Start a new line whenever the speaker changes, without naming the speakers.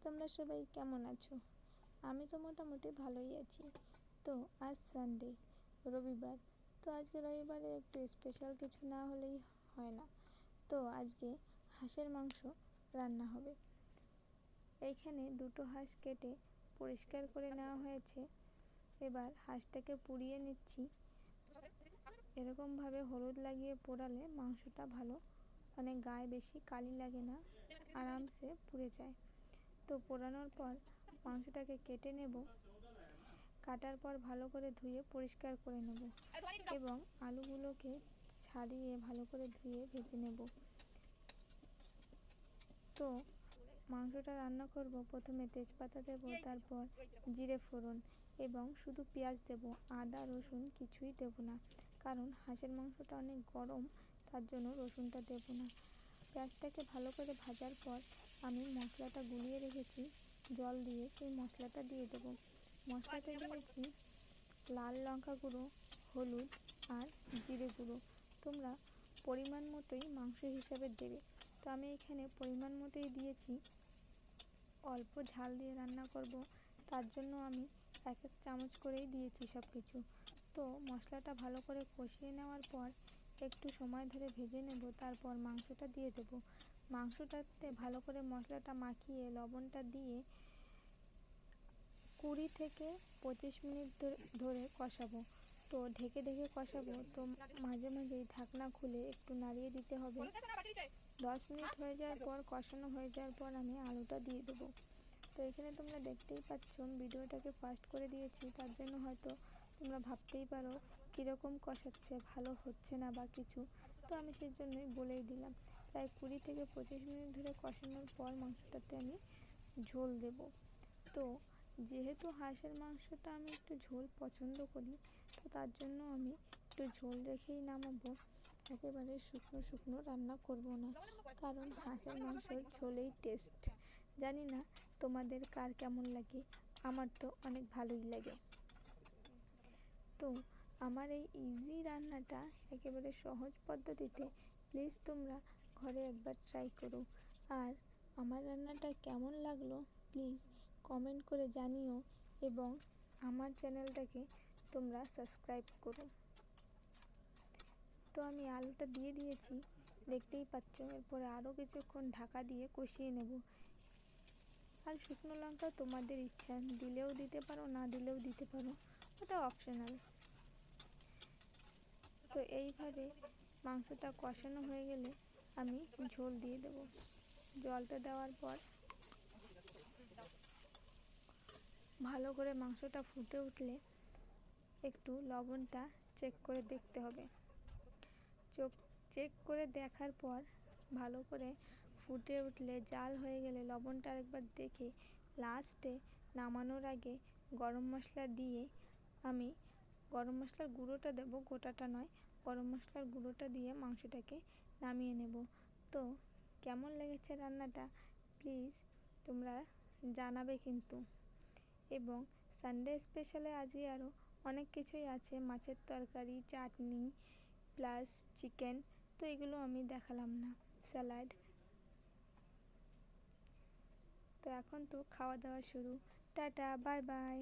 তোমরা সবাই কেমন আছো? আমি তো মোটামুটি ভালোই আছি। তো আজ সানডে, রবিবার। তো আজকে রবিবারে একটু স্পেশাল কিছু না হলেই হয় না। তো আজকে হাঁসের মাংস রান্না হবে। এইখানে দুটো হাঁস কেটে পরিষ্কার করে নেওয়া হয়েছে। এবার হাঁসটাকে পুড়িয়ে নিচ্ছি। এরকমভাবে হলুদ লাগিয়ে পোড়ালে মাংসটা ভালো, মানে গায়ে বেশি কালি লাগে না, আরামসে পুড়ে যায়। তো পোড়ানোর পর মাংসটাকে কেটে নেব। কাটার পর ভালো করে ধুয়ে পরিষ্কার করে নেব এবং আলুগুলোকে ছাড়িয়ে ভালো করে ধুয়ে ভেজে নেব। তো মাংসটা রান্না করব, প্রথমে তেজপাতা দেব, তারপর জিরে ফোড়ন এবং শুধু পেঁয়াজ দেব, আদা রসুন কিছুই দেব না, কারণ হাঁসের মাংসটা অনেক গরম, তার জন্য রসুনটা দেব না। পেঁয়াজটাকে ভালো করে ভাজার পর আমি মশলাটা গুলিয়ে রেখেছি জল দিয়ে, সেই মশলাটা দিয়ে দেব। মশলাতে দিয়েছি লাল লঙ্কা গুঁড়ো, হলুদ আর জিরে গুঁড়ো। তোমরা পরিমাণ মতোই মাংস হিসাবে দেবে। তো আমি এখানে পরিমাণ মতোই দিয়েছি। অল্প ঝাল দিয়ে রান্না করব, তার জন্য আমি 1 চামচ করেই দিয়েছি সব কিছু। তো মশলাটা ভালো করে কষিয়ে নেওয়ার পর একটু সময় ধরে ভেজে নেব, তারপর মাংসটা দিয়ে দেব। মাংসটাতে ভালো করে মশলাটা মাখিয়ে লবণটা দিয়ে 20 থেকে 25 মিনিট ধরে কষাবো। তো ঢেকে ঢেকে কষাবো, তো মাঝে মাঝেই ঢাকনা খুলে একটু নাড়িয়ে দিতে হবে। 10 মিনিট হয়ে যাওয়ার পর, কষানো হয়ে যাওয়ার পর আমি আলুটা দিয়ে দেবো। তো এখানে তোমরা দেখতেই পাচ্ছ ভিডিওটাকে ফাস্ট করে দিয়েছি, তার জন্য হয়তো তোমরা ভাবতেই পারো কীরকম কষাচ্ছে, ভালো হচ্ছে না বা কিছু। তো আমি সেই জন্যই বলেই দিলাম। প্রায় 20 থেকে 25 মিনিট ধরে কষানোর পর মাংসটাতে আমি ঝোল দেব। তো যেহেতু হাঁসের মাংসটা আমি একটু ঝোল পছন্দ করি, তো তার জন্য আমি একটু ঝোল রেখেই নামাবো। একেবারে শুকনো শুকনো রান্না করব না, কারণ হাঁসের মাংসের ঝোলেই টেস্ট। জানি না তোমাদের কার কেমন লাগে, আমার তো অনেক ভালোই লাগে। তো আমার এই ইজি রান্নাটা একেবারে সহজ পদ্ধতিতে প্লিজ তোমরা ঘরে একবার ট্রাই করো। আর আমার রান্নাটা কেমন লাগলো প্লিজ কমেন্ট করে জানিও এবং আমার চ্যানেলটাকে তোমরা সাবস্ক্রাইব করো। তো আমি আলুটা দিয়ে দিয়েছি, দেখতেই পাচ্ছ। এরপরে আরও কিছুক্ষণ ঢাকা দিয়ে কষিয়ে নেব। আর শুকনো লঙ্কা তোমাদের ইচ্ছা, দিলেও দিতে পারো, না দিলেও দিতে পারো, ওটা অপশনাল। তো এইভাবে মাংসটা কষানো হয়ে গেলে আমি ঝোল দিয়ে দেব। জলটা দেওয়ার পর ভালো করে মাংসটা ফুটে উঠলে একটু লবণটা চেক করে দেখতে হবে। চেক করে দেখার পর ভালো করে ফুটে উঠলে, জাল হয়ে গেলে লবণটা আরেকবার দেখে লাস্টে নামানোর আগে গরম মশলা দিয়ে আমি গরম মশলার গুঁড়োটা দেব, গোটাটা নয়, গরম মশলার গুঁড়োটা দিয়ে মাংসটাকে নামিয়ে নেব। তো কেমন লেগেছে রান্নাটা প্লিজ তোমরা জানাবে কিন্তু। এবং সানডে স্পেশালে আজকে আরও অনেক কিছুই আছে, মাছের তরকারি, চাটনি প্লাস চিকেন। তো এগুলো আমি দেখালাম না, স্যালাড। তো এখন তো খাওয়া দাওয়া শুরু। Tata, bye bye.